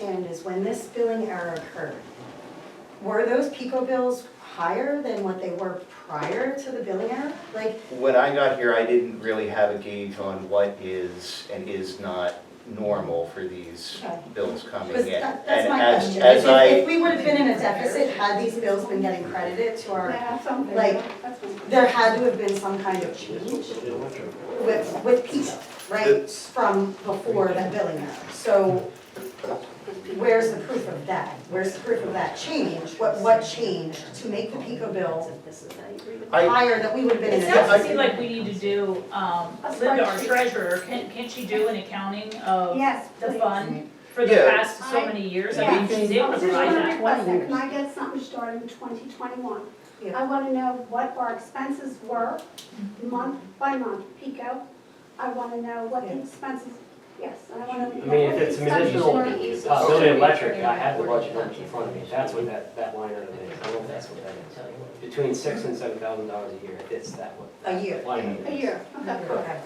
understand is when this billing error occurred, were those PICO bills higher than what they were prior to the billing error? Like, When I got here, I didn't really have a gauge on what is and is not normal for these Okay. bills coming because in. that's And my as- question. as If we would have been in a deficit, had these bills been getting credited to our, like, there had to have been some kind of change with PICO, right? From before that billing error. So where's the proof of that? Where's the proof of that change? What changed to make the PICO bill higher that we would have been in It a sounds to deficit? me like we need to do, Linda, our treasurer, can't she do an accounting of Yes, the please. fund for the Yeah. past so many years? I mean, she's able to provide that. Can I get something started in 2021? Yeah. I want to know what our expenses were, month by month, PICO. I want to know what the expenses, yes, and I want to. I mean, if it's municipal, municipal. building electric, I have the budget numbers in front of me, that's what that line item is, I don't know if that's what that is. Between $6,000 and $7,000 a year, if it's that one. A year. Line item A is. year, okay. Okay.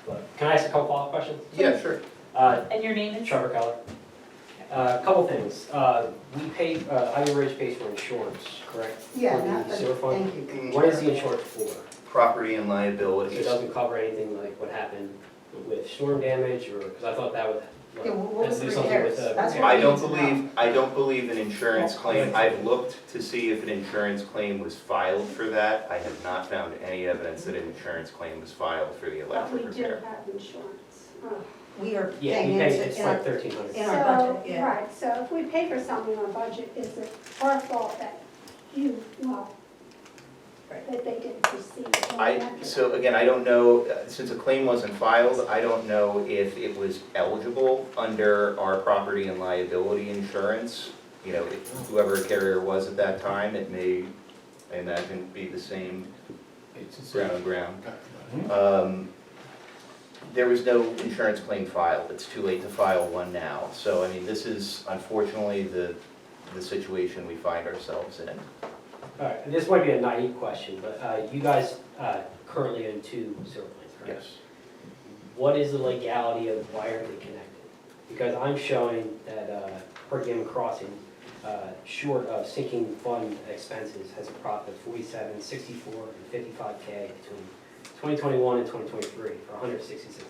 But can I ask a couple follow-up questions? Yeah, sure. And your name is? Trevor Keller. A couple things, we pay, Ivy Ridge pays for insurance, correct? Yeah, For not the sewer fund? thank you. What is the insurance for? Property and It liabilities. doesn't cover anything like what happened with storm damage, or, because I thought that would. Yeah, what was do the something repairs? with, That's what I we don't need to know. believe an insurance claim, I've looked to see if an insurance claim was filed for that. I have not found any evidence that an insurance claim was filed for the But we electric do repair. have insurance. We are Yeah, we paying pay, into, it's in our, like 1,300. in our budget, So, yeah. right, so if we pay for something on budget, is it our fault that that they didn't proceed? So again, I don't know, since a claim wasn't filed, I don't know if it was eligible under our property and liability insurance. You know, whoever a carrier was at that time, it may, I imagine, be the same ground. There was no insurance claim filed, it's too late to file one now. So, I mean, this is unfortunately the situation we find ourselves in. All right, and this might be a naive question, but you guys currently own 2 sewer plants, correct? Yes. What is the legality of why are they connected? Because I'm showing that Perkins Crossing, short of sinking fund expenses, has a profit of $47, $64, and $55K between 2021 and 2023 for $166,000.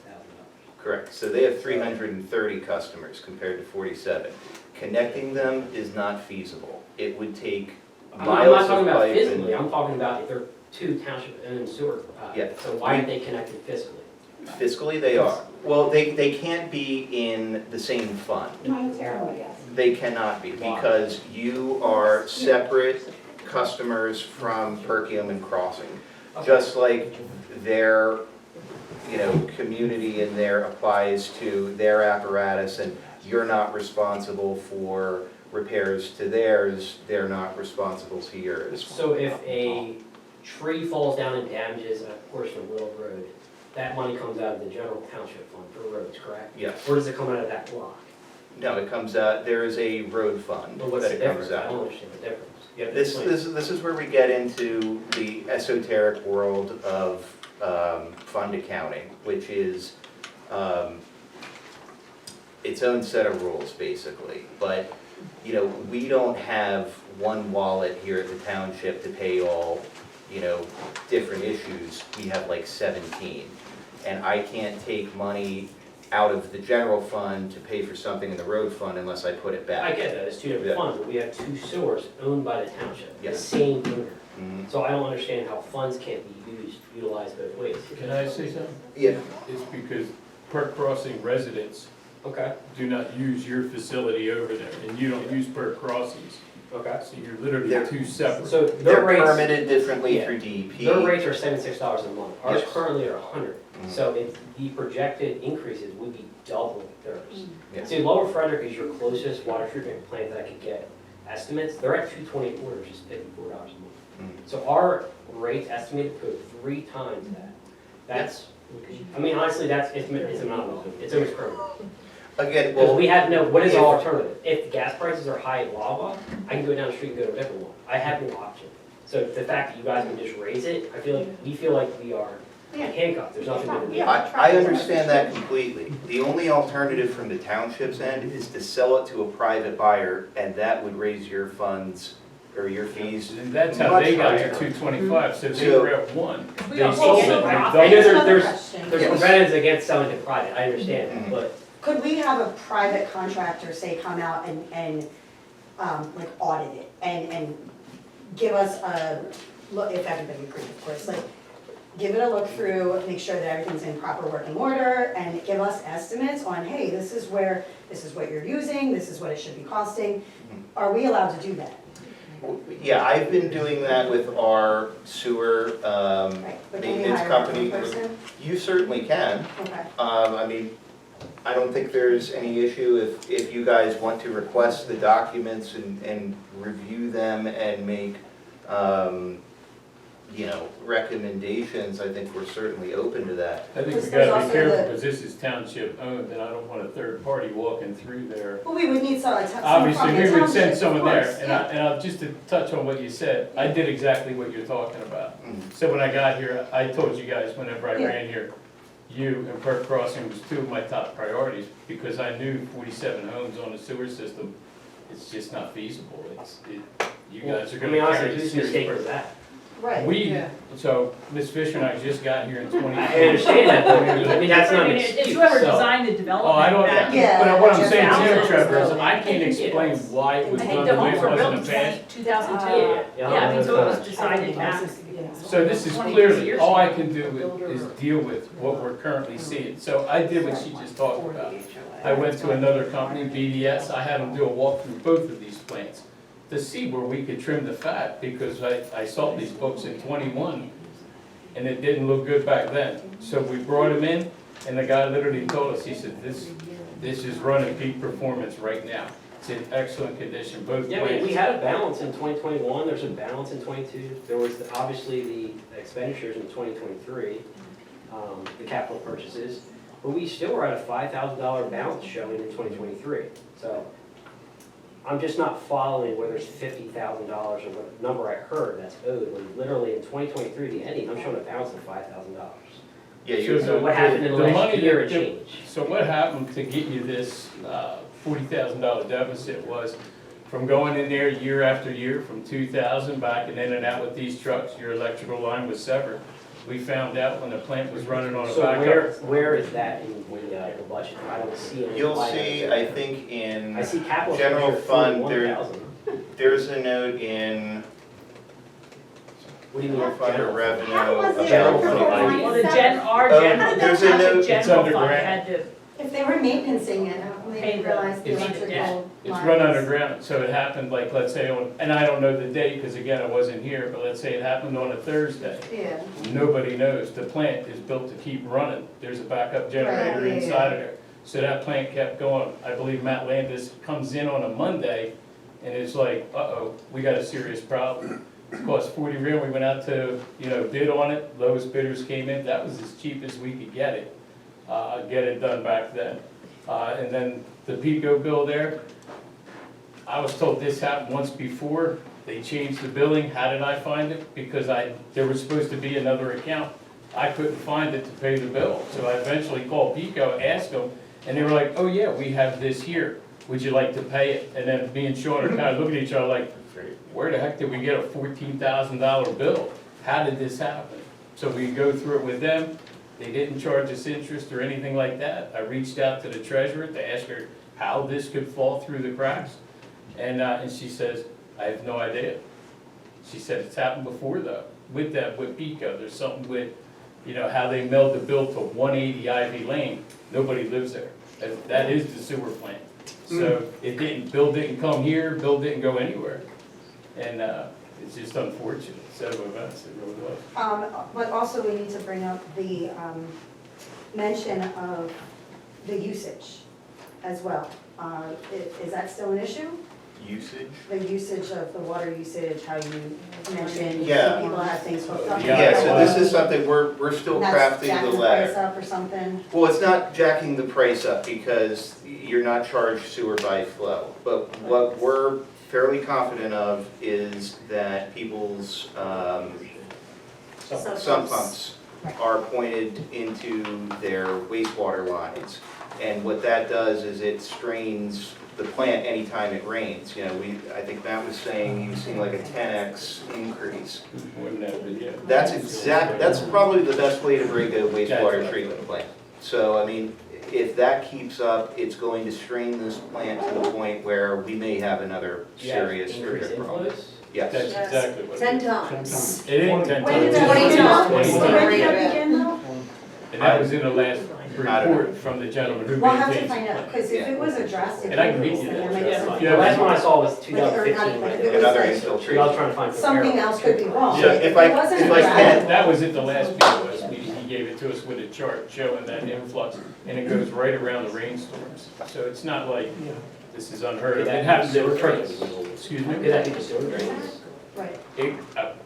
Correct, so they have 330 customers compared to 47. Connecting them is not feasible. It would take I'm miles not of talking about pipe physically, and I'm talking about if they're 2 township owned sewer. Yeah. So why aren't they connected fiscally? fiscally they are. Well, they can't be in the same fund. Monetarily, yes. They cannot be because you are separate customers from Perkium and Crossing. Just like their, community in there applies to their apparatus and you're not responsible for repairs to theirs, they're not responsible to yours. So if a tree falls down and damages a portion of Little Road, that money comes out of the general township fund for roads, correct? Yes. Or does it come out of that block? No, it comes out, there is a road fund Well, what's that the it comes difference? I don't out. understand the difference. You have to This explain. is where we get into the esoteric world of fund accounting, which is its own set of rules, basically. But, we don't have one wallet here at the township to pay all, different issues. We have like 17. And I can't take money out of the general fund to pay for something in the road fund unless I put it back. I get that, it's 2 different Yeah. funds, but we have 2 sewers owned by the township, the Yes. same owner. Mhm. So I don't understand how funds can't be utilized both ways. Can I say something? Yeah. It's because Perk Crossing residents Okay, do not use your facility over there, and you don't use Perk Crossings. okay. So you're literally They're- 2 separate. So They're their rates, permitted differently Yeah. through DEP. their rates are $76 a month, ours Yes. currently are 100. Mhm. So if the projected increases would be double theirs. Yeah. See, Lower Frederick is your closest water treatment plant that I could get estimates, they're at 224, which is $54 a month. Mhm. So our rate estimated could go 3 times that. That's, I mean, honestly, it's anomalous, it's almost criminal. Again, Because well, we have no, what is our alternative? If gas prices are high at Lava, I can go down the street and go to a different one. I have no option. So the fact that you guys can just raise it, we feel like we are handcuffed, there's nothing to do. Yeah. I understand that completely. The only alternative from the township's end is to sell it to a private buyer, and that would raise your funds or your fees. And that's how they got to 225, so they So- were at 1. We They don't sold make it, any they profit. I know Here's another there's question. there's Yes. preventives against selling to private, I understand Mhm. that, but Could we have a private contractor, say, come out and like audit it and give us a look, if everybody agrees, of course, like, give it a look through, make sure that everything's in proper working order, and give us estimates on, hey, this is what you're using, this is what it should be costing. Are we allowed to do that? Yeah, I've been doing that with our sewer Right, but can we maintenance hire company. one person? You certainly can. Okay, I mean, I don't think there's any issue if you guys want to request the documents and review them and make, you know, recommendations. I think we're certainly open to that. I think we Because there's gotta also be careful, the- because this is township owned, and I don't want a third party walking through there. well, we would need someone Obviously, from we the would township, send of someone there, course, and yeah. I'll, just to touch on what you said, I did exactly what you're talking about. Mhm. So when I got here, I told you guys whenever I Yeah. ran here, you and Perk Crossing was two of my top priorities, because I knew 47 homes on the sewer system, it's just not feasible, you guys are I gonna mean, honestly, carry a whose serious mistake burden. was that? Right. So, Ms. Fisher and I just got here in 20. I understand that, but I mean, that's not an It's excuse, whoever so. designed the Oh, I development don't, back. Yeah. but what I'm just saying to you, thousands Trevor, is of- I can't explain why it was I done think the the way homes it were was built in in the past. 2002. Yeah, Yeah, I mean, so it was that's decided back. So this is 20 clearly, years all I ago. can do is deal with what we're currently seeing. So I did what she just talked about. I went to another company, BDS, I had them do a walk through both of these plants to see where we could trim the fat, because I saw these books in 21, and it didn't look good back then. So we brought them in, and the guy literally told us, he said, this is running peak performance right now. It's in excellent condition, both Yeah, I mean, plants. we had a balance in 2021, there's a balance in 22, there was obviously the expenditures in 2023, the capital purchases, but we still were at a $5,000 balance showing in 2023. So I'm just not following where there's $50,000 or what number I heard that's owed, when literally in 2023, the ending, I'm showing a balance of $5,000. Yeah, So you So what happened in the the last money year that- and change? So what happened to get you this $40,000 deficit was from going in there year after year, from 2000 back and in and out with these trucks, your electrical line was severed. We found out when the plant was running on a So backup. where is that in the budget? I don't see it. You'll see, I think I in, see capital general expenditure fund, there- 41,000. there's a note in What do you mean? general fund or general? revenue. How was it General about- fund. Well, our Oh, general, there's a township note- It's general under fund grant. had to, If they were maintaining it, how come they Pay didn't the- realize the It's- electrical It's lines? run underground, so it happened like, let's say on, and I don't know the date, because again, I wasn't here, but let's say it happened on a Thursday. Yeah, Nobody knows. The plant is built to keep running. There's a backup generator Right, yeah, inside of there. So that plant kept going. I believe Matt Landis comes in on a Monday and it's like, uh-oh, we got a serious problem. It cost 40 real. We went out to, bid on it. Lowest bidders came in. That was as cheap as we could get it done back then. And then the Pico bill there, I was told this happened once before. They changed the billing. How did I find it? Because there was supposed to be another account. I couldn't find it to pay the bill. So I eventually called Pico, asked them, and they were like, oh yeah, we have this here. Would you like to pay it? And then me and Sean are kind of looking at each other like, where the heck did we get a $14,000 bill? How did this happen? So we go through it with them. They didn't charge us interest or anything like that. I reached out to the treasurer to ask her how this could fall through the cracks. And she says, I have no idea. She said, it's happened before though, with Pico. There's something with, how they mailed the bill to 180 Ivy Lane. Nobody lives there. That is the sewer plant. So bill didn't come here, bill didn't go anywhere. And it's just unfortunate, set of events, it really was. but also we need to bring up the, mention of the usage as well. Is that still an issue? Usage? The usage of the water usage, how you mentioned, Yeah. some people have things hooked up. Yeah, So this is something we're still That's crafting jacking the price letter. up or something. Well, it's not jacking the price up because you're not charged sewer by flow. But what we're fairly confident of is that people's sump pumps are pointed into their wastewater lines. And what that does is it strains the plant anytime it rains. You know, I think Matt was saying he was seeing like a 10x increase. More than that, but yeah. That's probably the best way to break a wastewater treatment plant. So, I mean, if that keeps up, it's going to strain this plant to the point where we may have another serious Increased problem. inflows? Yes. That's exactly what it 10 is. times. It ain't 10 When did times. that Twenty begin? times. When did that begin though? And that was in the last report from the gentleman who We'll have to maintains find it. out, because if it was a drastic And I can increase, get you then there that. might be Yeah, something. the last one I saw was Like, 2015. like, right? it was Another like- I was infiltration. trying to find. Something else could be wrong. Yeah, if I- It wasn't if I a can- drastic- That was at the last BOS meeting, he gave it to us with a chart showing that influx, and it goes right around the rainstorms. So it's not like this is unheard of, Could it that happens be in sewer France. drains? Excuse me? Could that be the sewer drains? Right.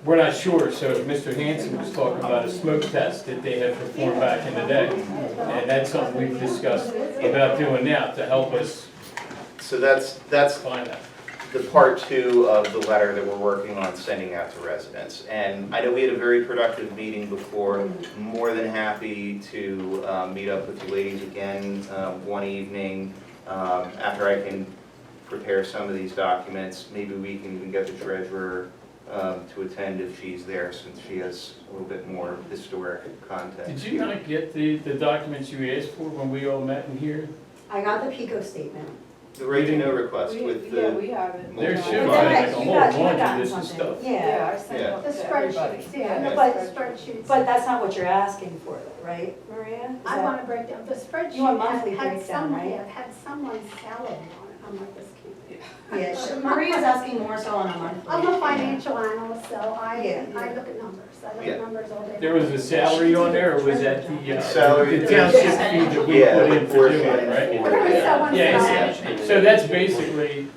We're not sure, so Mr. Hanson was talking about a smoke test that they had performed back in the day. And that's something we've discussed about doing now to help us So that's find that. the part 2 of the letter that we're working on sending out to residents. And I know we had a very productive meeting before. More than happy to meet up with you ladies again one evening after I can prepare some of these documents. Maybe we can even get the treasurer to attend if she's there, since she has a little bit more historic context. Did you not get the documents you asked for when we all met in here? I got the PICO statement. The right to know request with Yeah, the we have it. There multiple should be But like that- a you whole got- you laundry gotten list of something. stuff. Yeah, I sent Yeah. it out The to everybody. spreadsheets, yeah, Yeah. but spreadsheets. but that's not what you're asking for, though, right, Maria? Is I that- want to break down, the spreadsheet You want had monthly had breakdown, someone, right? yeah, had someone's salary on it, I'm like, this can't be. Yeah, Maria's asking more so on a monthly. I'm a financial analyst, so Yeah. I look at numbers, I look Yeah. at numbers all day. There was a salary on there, or was that Salary. the township fee that we Yeah, put in for doing portion. it, right? Whatever someone Yeah, says. so that's basically,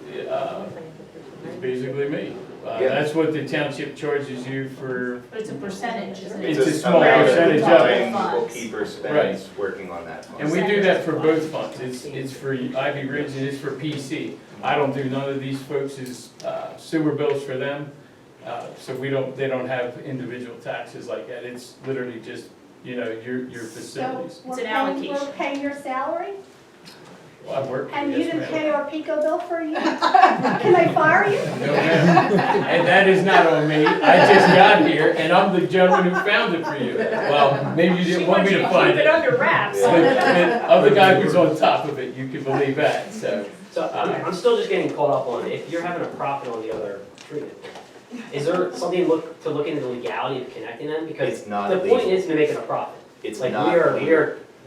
me. Yeah. That's what the township charges you for, But it's a percentage, isn't it? It's a small amount percentage of time it. bookkeeper spends working on that fund. and we do that for both funds. It's for Ivy Ridge and it's for PC. I don't do none of these folks' sewer bills for them. So they don't have individual taxes like that. It's literally just, your facilities. So It's we're an paying, allocation. we're paying your salary, Well, I work, and you yes, didn't ma'am. pay our PICO bill for a year? Can they fire you? No, ma'am. And that is not on me. I just got here and I'm the gentleman who found it for you. Well, maybe you She didn't want wants me you to to find keep it it. under wraps. But I'm the guy who's on top of it, you can believe that, so. So I'm still just getting caught up on, if you're having a profit on the other treatment, is there something to look into the legality of connecting them? Because It's not the point legal. is to make it a profit. It's Like, not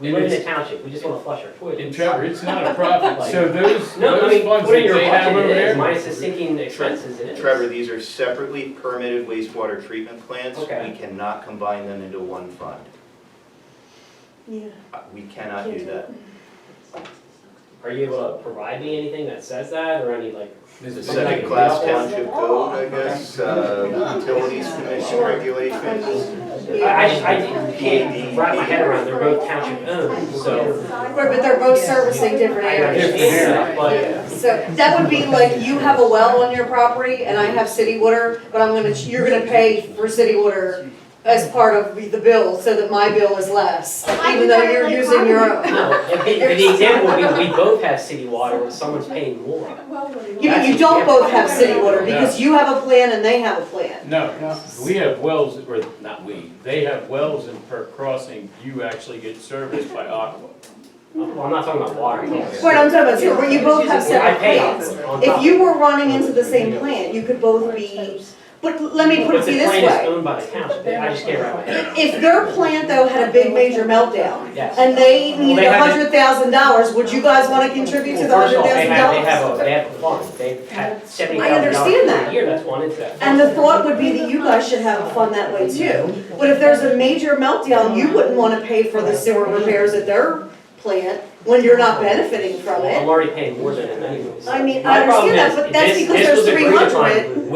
we And live in a it's- township, we just wanna flush our toilets. And Trevor, it's not a profit, so those No, I funds mean, that put in your they have budget, over it is, there. minus the sinking expenses, it is. Trevor, these are separately permitted wastewater treatment plants. Okay. We cannot combine them into one fund. Yeah. We cannot do that. Are you able to provide me anything that says that, or any like? The something I can second class read off? township code, I guess, utilities commission regulations. I can't wrap my head around, they're both township owned, so. Right, but they're both servicing different I areas. understand, but So that would be like you have a well on your property and I have city water, but you're gonna pay for city water as part of the bill so that my bill is less, even though you're using your own. no, the example would be, we both have city water, and someone's paying more. You don't both have city water because you have a plan and they have a plan. No, we have wells, or not we, they have wells in per crossing, you actually get serviced by Aqua. Well, I'm not talking about water. But I'm talking about, so where you both have I separate pay plans. on If top. you were running into the same plant, you could both be, but let me put it But to you the this plant is way. owned by the township, I just can't wrap my head around it. If their plant though had a big major meltdown Yes. and they needed they have $100,000, would you guys wanna contribute to the Well, first of all, $100,000? they have a fund, they have $70,000 I understand that. a year, that's one into that. And the thought would be that you guys should have a fund that way too. But if there's a major meltdown, you wouldn't wanna pay for the sewer repairs at their plant when you're not benefiting from Well, I'm it. already paying more than it anyways. I mean, My I problem understand is, that, but that's this- because this there's was agreed 300. upon.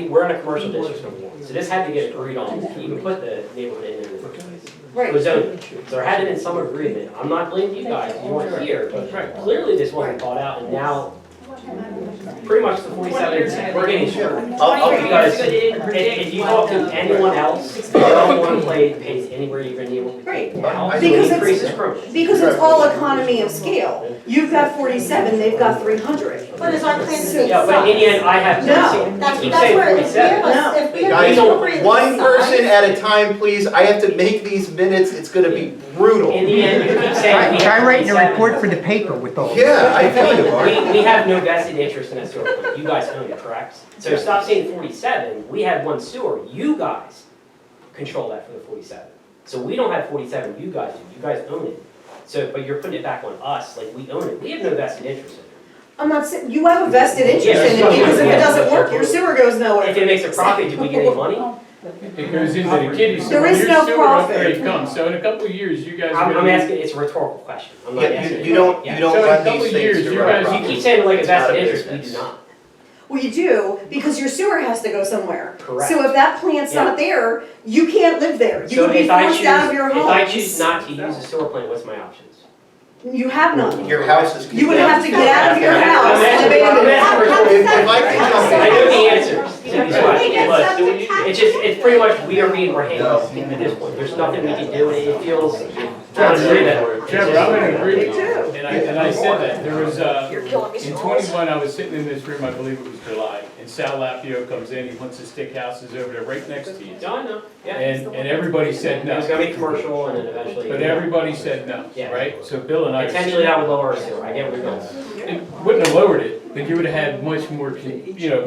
We're in a commercial district number one, so this had to get agreed on to even put the neighborhood in the first place. It Right. was zoning, so there had to been some agreement, I'm not blaming you guys, you weren't here, but clearly this wasn't thought out, and now pretty much the 47, we're getting short. I'll be Because Good, it didn't predict if you talk to anyone else, they don't want to play pays anywhere you're gonna be able to pay now, so Because the increase it's- is criminal. Because it's all economy of scale. You've got 47, they've got 300. But is our plan to be Yeah, but in the end, I have No. to, That's keep where, saying if we 47. have a, if we have Guys, appropriate one person size- at a time, please. I have to make these minutes. It's gonna be brutal. In the end, you keep saying we have Try writing a 47. report for the paper with all. Yeah, I feel you, Mark. We have no vested interest in that sewer plant, you guys own it, correct? So stop saying 47, we have one sewer, you guys control that for the 47. So we don't have 47, you guys do, you guys own it. So, but you're putting it back on us, like we own it, we have no vested interest in it. I'm not saying, you have a vested interest Yeah, in it, because if it doesn't work, your sewer goes nowhere. If it makes a profit, do we get any money? It goes into the kitty, so There when is your no sewer profit. upgrade comes, so in a couple of years, you guys are I'm gonna. asking, it's a rhetorical question, I'm not Yeah, asking. you don't Yeah. So in a run couple these years, things to you run guys- You profit. keep saying like a It's not vested a interest, we business. do not. Well, you do, because your sewer has to go somewhere. Correct. So if that plant's not there, you can't live there. You So would be if I forced choose, out of your if home. I choose not to use a sewer plant, what's my options? You have none. Your house is. You would have to get out of your I'm house and asking- abandon I'm it. asking rhetorical If I can jump in. I know the answers to these questions, but Subject it's just, it's pretty much, we are being raised at this point. There's nothing we can do, and it feels, I agree that. Trevor, I'm in agreement. Me too. And I said that, there was, in 21, I was sitting in this room, I believe it was July, and Sal Lapio comes in, he wants to stick houses over there right next to you. No, I know, yeah. And everybody said It no. was gonna be commercial, and then eventually. But everybody said no, Yeah. right? So Bill and I. Potentially that would lower our sewer, I get where you're going. It wouldn't have lowered it, but you would have had much more,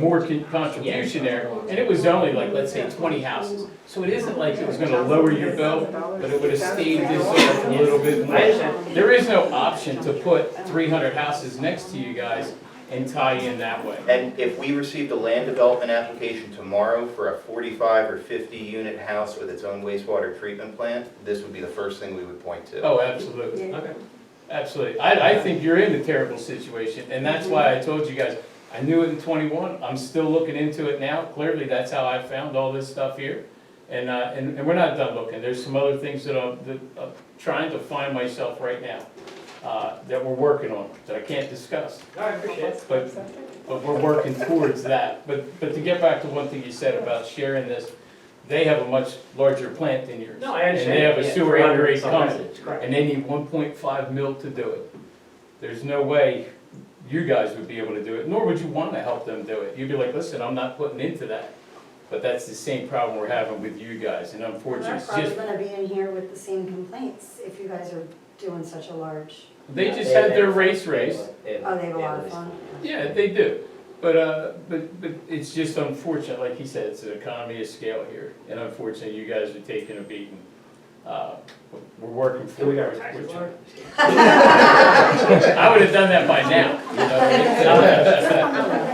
more contribution there. And it was only like, let's say, 20 houses. So it isn't like it was gonna lower your bill, but it would have stayed this off a little bit more. I understand. There is no option to put 300 houses next to you guys and tie in that way. And if we received a land development application tomorrow for a 45 or 50 unit house with its own wastewater treatment plant, this would be the first thing we would point to. Oh, absolutely, Okay. absolutely. I think you're in a terrible situation, and that's why I told you guys, I knew it in 21, I'm still looking into it now. Clearly, that's how I found all this stuff here. And we're not done looking. There's some other things that I'm trying to find myself right now, that we're working on, that I can't discuss. I appreciate it. But we're working towards that. But to get back to one thing you said about sharing this, they have a much larger plant than yours. No, I understand. And they have a Yeah, sewer 300 upgrade some coming, residents, correct. and they need 1.5 mil to do it. There's no way you guys would be able to do it, nor would you want to help them do it. You'd be like, listen, I'm not putting into that. But that's the same problem we're having with you guys, and unfortunately, They're it's probably just, gonna be in here with the same complaints if you guys are doing such a large, they just had their race. oh, they have a lot of fun. Yeah, they do. But it's just unfortunate, like he said, it's an economy of scale here, and unfortunately, you guys are taking a beating. We're working Do we for got our it. taxes lowered? I would have done that by now, you know?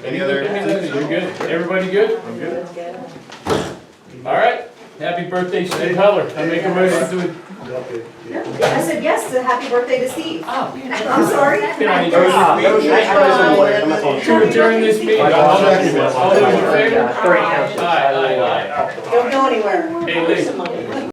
Any other? You're good? Everybody good? I'm good. All right, happy birthday, Steve Heller. I make a motion to. I said yes to happy birthday to Steve. Oh. I'm sorry. Can I That to adjourn this meeting? All those in favor? Great. Aye. Don't go anywhere. Hey, Lee.